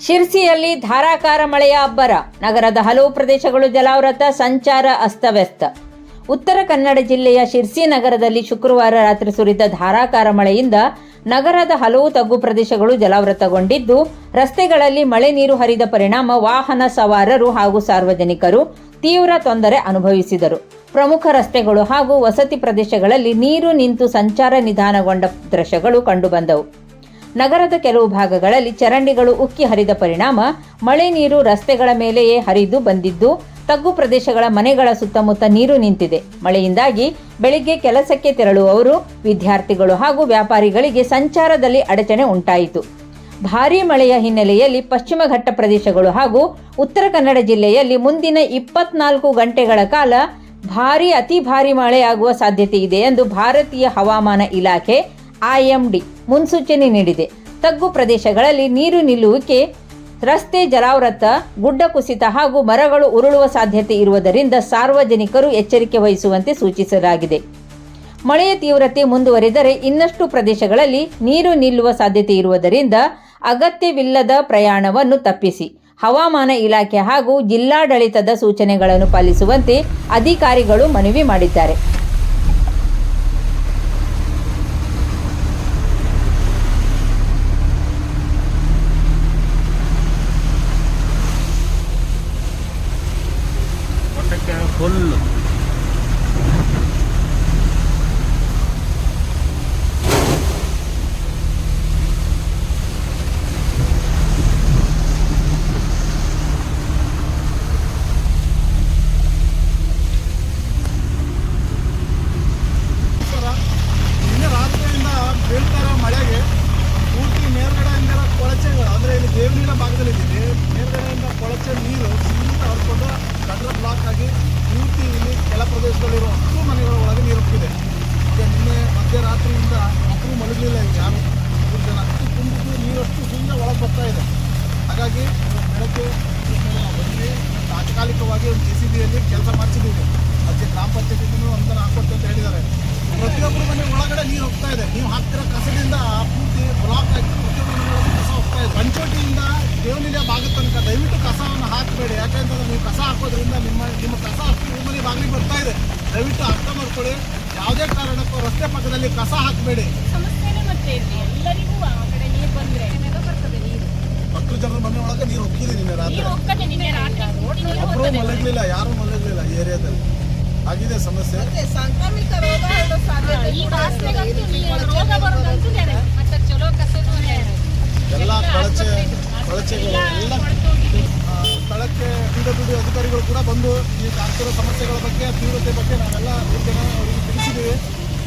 ಶಿರ್ಸಿಯಲ್ಲಿ ಧಾರಾಕಾರ ಮಳೆಯ ಅಬ್ಬರ. ನಗರದ ಹಲವು ಪ್ರದೇಶಗಳು ಜಲಾವೃತ, ಸಂಚಾರ ಅಸ್ತವ್ಯಸ್ತ. ಉತ್ತರ ಕನ್ನಡ ಜಿಲ್ಲೆಯ ಶಿರ್ಸಿ ನಗರದಲ್ಲಿ ಶುಕ್ರವಾರ ರಾತ್ರಿ ಸುರಿದ ಧಾರಾಕಾರ ಮಳೆಯಿಂದ ನಗರದ ಹಲವು ತಗ್ಗು ಪ್ರದೇಶಗಳು ಜಲಾವೃತಗೊಂಡಿದ್ದು, ರಸ್ತೆಗಳಲ್ಲಿ ಮಳೆ ನೀರು ಹರಿದ ಪರಿಣಾಮ ವಾಹನ ಸವಾರರು ಹಾಗೂ ಸಾರ್ವಜನಿಕರು ತೀವ್ರ ತೊಂದರೆ ಅನುಭವಿಸಿದರು. ಪ್ರಮುಖ ರಸ್ತೆಗಳು ಹಾಗೂ ವಸತಿ ಪ್ರದೇಶಗಳಲ್ಲಿ ನೀರು ನಿಂತು ಸಂಚಾರ ನಿಧಾನಗೊಂಡ ದೃಶ್ಯಗಳು ಕಂಡುಬಂದವು. ನಗರದ ಕೆಲವು ಭಾಗಗಳಲ್ಲಿ ಚರಂಡಿಗಳು ಉಕ್ಕಿ ಹರಿದ ಪರಿಣಾಮ ಮಳೆ ನೀರು ರಸ್ತೆಗಳ ಮೇಲೆಯೇ ಹರಿದು ಬಂದಿದ್ದು, ತಗ್ಗು ಪ್ರದೇಶಗಳ ಮನೆಗಳ ಸುತ್ತಮುತ್ತ ನೀರು ನಿಂತಿದೆ. ಮಳೆಯಿಂದಾಗಿ ಬೆಳಿಗ್ಗೆ ಕೆಲಸಕ್ಕೆ ತೆರಳುವವರು, ವಿದ್ಯಾರ್ಥಿಗಳು ಹಾಗೂ ವ್ಯಾಪಾರಿಗಳಿಗೆ ಸಂಚಾರದಲ್ಲಿ ಅಡಚಣೆ ಉಂಟಾಯಿತು. ಭಾರೀ ಮಳೆಯ ಹಿನ್ನೆಲೆಯಲ್ಲಿ ಪಶ್ಚಿಮ ಘಟ್ಟ ಪ್ರದೇಶಗಳು ಹಾಗೂ ಉತ್ತರ ಕನ್ನಡ ಜಿಲ್ಲೆಯಲ್ಲಿ ಮುಂದಿನ 24 ಗಂಟೆಗಳ ಕಾಲ ಅತಿ ಭಾರೀ ಮಳೆಯಾಗುವ ಸಾಧ್ಯತೆ ಇದೆ ಎಂದು ಭಾರತೀಯ ಹವಾಮಾನ ಇಲಾಖೆ IMD ಮುನ್ಸೂಚನೆ ನೀಡಿದೆ. ತಗ್ಗು ಪ್ರದೇಶಗಳಲ್ಲಿ ನೀರು ನಿಲ್ಲುವಿಕೆ, ರಸ್ತೆ ಜಲಾವೃತ, ಗುಡ್ಡ ಕುಸಿತ ಹಾಗೂ ಮರಗಳು ಉರುಳುವ ಸಾಧ್ಯತೆ ಇರುವುದರಿಂದ ಸಾರ್ವಜನಿಕರು ಎಚ್ಚರಿಕೆ ವಹಿಸುವಂತೆ ಸೂಚಿಸಲಾಗಿದೆ. ಮಳೆಯ ತೀವ್ರತೆ ಮುಂದುವರಿದರೆ ಇನ್ನಷ್ಟು ಪ್ರದೇಶಗಳಲ್ಲಿ ನೀರು ನಿಲ್ಲುವ ಸಾಧ್ಯತೆ ಇರುವುದರಿಂದ ಅಗತ್ಯವಿಲ್ಲದ ಪ್ರಯಾಣವನ್ನು ತಪ್ಪಿಸಿ ಹವಾಮಾನ ಇಲಾಖೆ ಹಾಗೂ ಜಿಲ್ಲಾಡಳಿತದ ಸೂಚನೆಗಳನ್ನು ಪಾಲಿಸುವಂತೆ ಅಧಿಕಾರಿಗಳು ಮನವಿ ಮಾಡಿದ್ದಾರೆ. ಫುಲ್ ನಿನ್ನೆ ರಾತ್ರಿಯಿಂದ ಬೀಳ್ತಾ ಇರೋ ಮಳೆಗೆ ಪೂರ್ತಿ ಮೇಲ್ಗಡೆಯಿಂದ ಕೊಳಚೆಗಳು, ಅಂದರೆ ಇಲ್ಲಿ ದೇವನೀರ ಭಾಗದಲ್ಲಿದೆ, ಮೇಲ್ಗಡೆಯಿಂದ ಕೊಳಚೆ ನೀರು ಸೀದಾ ಹರ್ಕೊಂಡು ಗಡ್ರ ಬ್ಲಾಕ್ ಆಗಿ ಪೂರ್ತಿ ಇಲ್ಲಿ ಕೆಲ ಪ್ರದೇಶದಲ್ಲಿರೋ 10 ಮನೆಗಳ ಒಳಗೆ ನೀರು ಹೋಗಿದೆ. ಈಗ ನಿನ್ನೆ ಮಧ್ಯರಾತ್ರಿಯಿಂದ ಮಕ್ಕಳು ಮಲಗಲಿಲ್ಲ, ಈಗ ಯಾರು 3 ಜನ ತುಂಬಿದ್ದು ನೀರಷ್ಟು ಸುಮ್ಮನೆ ಒಳಗೆ ಬರ್ತಾ ಇದೆ. ಹಾಗಾಗಿ ಬೆಳಗ್ಗೆ ಬಂದು ತಾತ್ಕಾಲಿಕವಾಗಿ ಒಂದು JCBಯಲ್ಲಿ ಕೆಲಸ ಮಾಡಿಸಿದ್ದೀವಿ. ಅದಕ್ಕೆ ಗ್ರಾಮ ಪಂಚಾಯತಿಗೂ ಅನುದಾನ ಹಾಕೊಟ್ಟು ಅಂತ ಹೇಳಿದ್ದಾರೆ. ಪ್ರತಿಯೊಬ್ಬರು ಮನೆ ಒಳಗಡೆ ನೀರು ಹೋಗ್ತಾ ಇದೆ. ನೀವು ಹಾಕ್ತಿರೋ ಕಸದಿಂದ ಪೂರ್ತಿ ಬ್ಲಾಕ್ ಆಗಿ ಪ್ರತಿಯೊಬ್ಬರು ಮನೆಯೊಳಗೆ ಕಸ ಹೋಗ್ತಾ ಇದೆ. ಪಂಚೋಟಿಯಿಂದ ದೇವನಿಲಿಯ ಭಾಗದ ತನಕ ದಯವಿಟ್ಟು ಕಸವನ್ನು ಹಾಕಬೇಡಿ. ಯಾಕೆಂತಂದ್ರೆ ನೀವು ಕಸ ಹಾಕೋದ್ರಿಂದ ನಿಮ್ಮ ಕಸ ಅಷ್ಟು ಮನೆ ಬಾಗಿಲಿಗೆ ಬರ್ತಾ ಇದೆ. ದಯವಿಟ್ಟು ಅರ್ಥ ಮಾಡ್ಕೊಳ್ಳಿ. ಯಾವುದೇ ಕಾರಣಕ್ಕೂ ರಸ್ತೆ ಪಕ್ಕದಲ್ಲಿ ಕಸ ಹಾಕಬೇಡಿ. ಮಕ್ಕಳು ಜನರ ಮನೆ ಒಳಗೆ ನೀರು ಹೋಗಿದೆ. ನಿನ್ನೆ ರಾತ್ರಿ ಒಬ್ಬರು ಮಲಗಲಿಲ್ಲ, ಯಾರೂ ಮಲಗಲಿಲ್ಲ ಈ ಏರಿಯಾದಲ್ಲಿ. ಆಗಿದೆ ಸಮಸ್ಯೆ. ಸಾಂಕ್ರಾಮಿಕ ರೋಗ ಹರಡೋ ಸಾಧ್ಯತೆ ಎಲ್ಲ ಕೊಳಚೆಗಳು ಎಲ್ಲ ಸ್ಥಳಕ್ಕೆ PWD ಅಧಿಕಾರಿಗಳು ಕೂಡ ಬಂದು ಈ ಆಗ್ತಿರೋ ಸಮಸ್ಯೆಗಳ ಬಗ್ಗೆ, ತೀವ್ರತೆ ಬಗ್ಗೆ ನಾವೆಲ್ಲ ಅವರಿಗೆ ತಿಳಿಸಿದ್ದೀವಿ.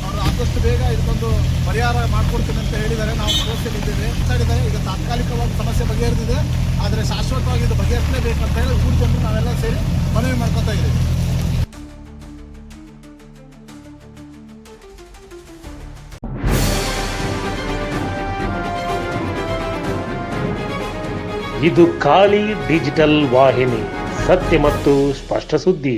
ಅವರು ಆದಷ್ಟು ಬೇಗ ಇದಕ್ಕೊಂದು ಪರಿಹಾರ ಮಾಡಿಕೊಡ್ತೀನಿ ಅಂತ ಹೇಳಿದ್ದಾರೆ. ನಾವು ಪ್ರೋತ್ಸಾಹಿಸಿದ್ದೇವೆ ಮಾತಾಡಿದ್ದಾರೆ. ಈಗ ತಾತ್ಕಾಲಿಕವಾಗಿ ಸಮಸ್ಯೆ ಬಗೆಹರಿದಿದೆ, ಆದರೆ ಶಾಶ್ವತವಾಗಿ ಇದು ಬಗೆಹರಿಸಲೇಬೇಕಂತ ಹೇಳಿ ಊರು ಜನರು ನಾವೆಲ್ಲ ಸೇರಿ ಮನವಿ ಮಾಡ್ಕೊತಾ ಇದ್ದೀವಿ. ಇದು ಖಾಲಿ ಡಿಜಿಟಲ್ ವಾಹಿನಿ, ಸತ್ಯ ಮತ್ತು ಸ್ಪಷ್ಟ ಸುದ್ದಿ.